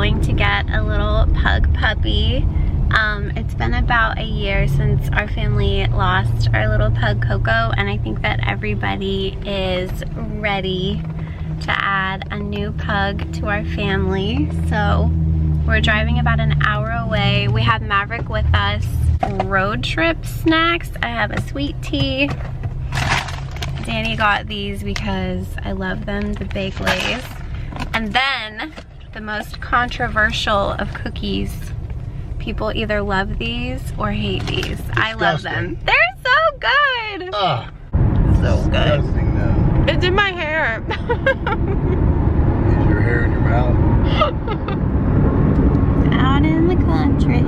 going to get a little pug puppy. It's been about a year since our family lost our little pug Coco, and I think that everybody is ready to add a new pug to our family. So we're driving about an hour away. We have Maverick with us. Road trip snacks. I have a sweet tea. Danny got these because I love them, the Big Lays. And then the most controversial of cookies. People either love these or hate these. I love them. They're so good. So good. No. It's in my hair. Is your hair in your mouth? Out in the country.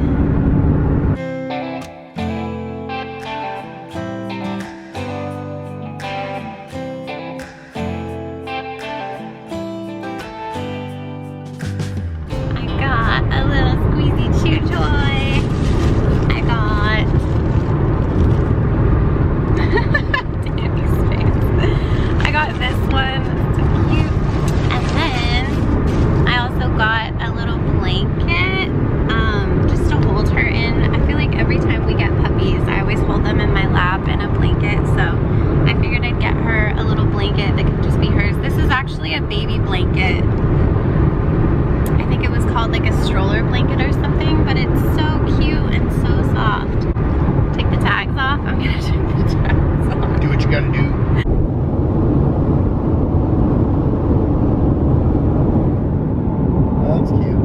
A baby blanket. I think it was called like a stroller blanket or something, but it's so cute and so soft. Take the tags off. I'm gonna take the tags off. Do what you gotta do. That's cute.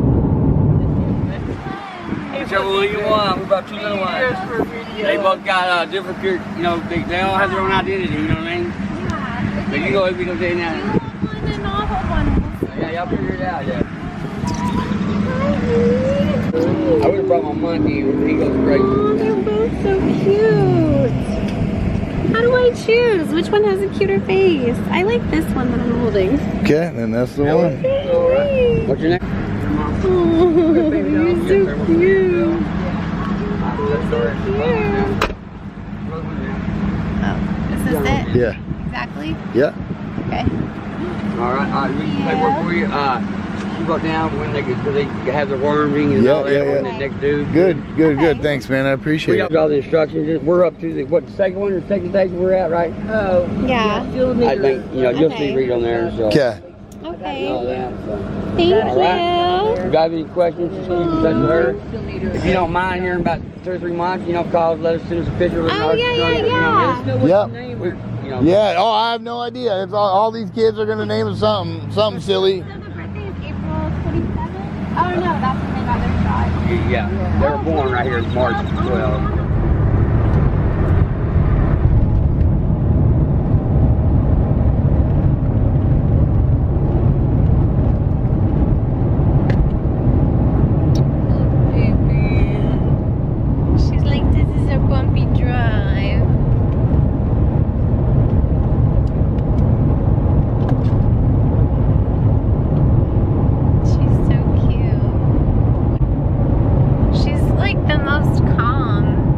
Whichever one you want. We're about two little ones. They both got different, you know, they all have their own identity, you know what I mean? Yeah. But you go if you don't say now. Yeah, y'all figure it out, yeah. I would have brought my monkey, he goes crazy. Oh, they're both so cute. How do I choose? Which one has a cuter face? I like this one that I'm holding. Okay, then that's the one. Alright. What's your name? Oh, you're so cute. Oh, is this it? Yeah. Exactly? Yeah. Okay. Alright, we can play work for you. You go down when they have the worming and all that on the next dude. Good. Thanks, man. I appreciate We it. got all the instructions. We're up to the second one or second station we're at, right? Oh. Yeah. I think you'll see read on there. So. Okay. Okay. All that, so. Thank you. If you have any questions, just keep in touch with her. If you don't mind here in about 2 or 3 months, call us, let us send us a picture. Oh, yeah. Yep. Yeah. Oh, I have no idea. It's all these kids are gonna name it something silly. So the birthday is April 27th? Oh no, that's when they got their shot. Yeah. They were born right here March 12th. The most calm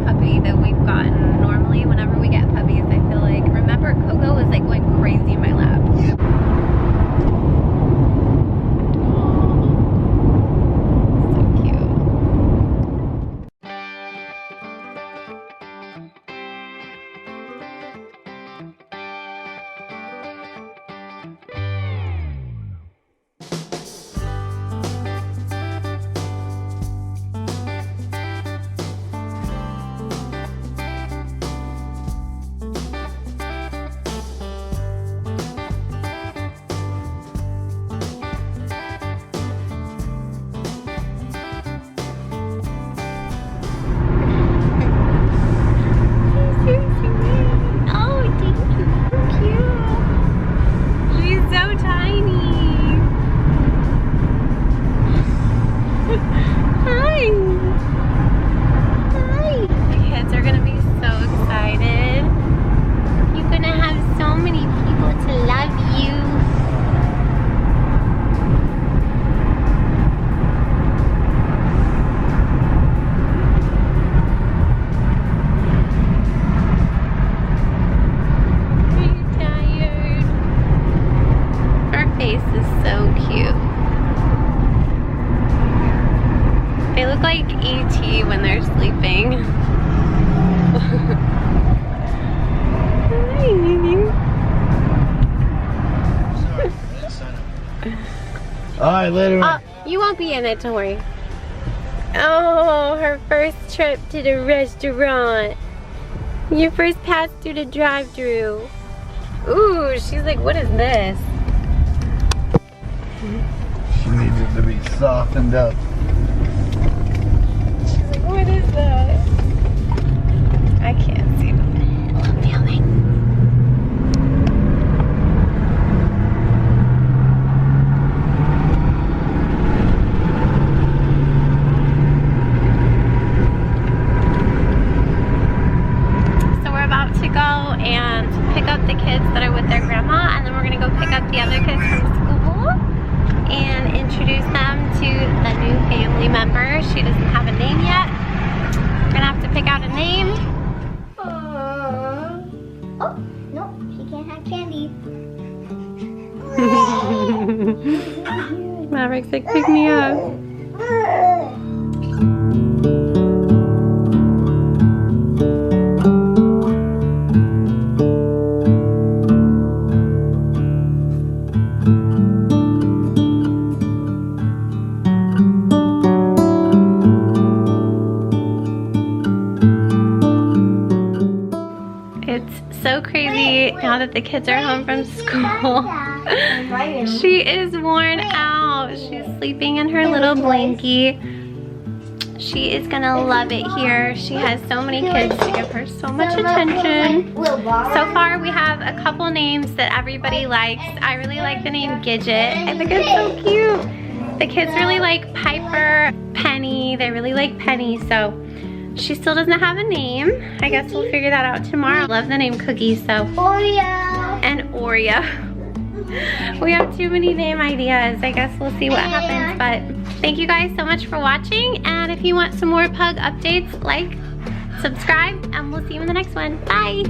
They look like E.T. when they're sleeping. Alright, later. Oh, you won't be in it, don't worry. Oh, her first trip to the restaurant. Your first pass through the drive-thru. Ooh, she's like, what is this? She needs it to be softened up. She's like, what is that? I can't see them. Oh, I'm filming. So we're about to go and pick up the kids that are with their grandma, and then we're gonna go pick up the other kids from school and introduce them to the new family member. She doesn't have a name yet. We're gonna have to pick out a name. Oh, no, she can't have candy. Maverick's like, pick me up. It's so crazy now that the kids are home from school. She is worn out. She's sleeping in her little blankie. She is gonna love it here. She has so many kids to give her so much attention. So far we have a couple names that everybody likes. I really like the name Gidget. I think it's so cute. The kids really like Piper, Penny. They really like Penny, so she still doesn't have a name. I guess we'll figure that out tomorrow. I love the name Cookie, so. Oreo. And Oreo. We have too many name ideas. I guess we'll see what happens, but thank you guys so much for watching, and if you want some more Pug updates, like, subscribe, and we'll see you in the next one. Bye.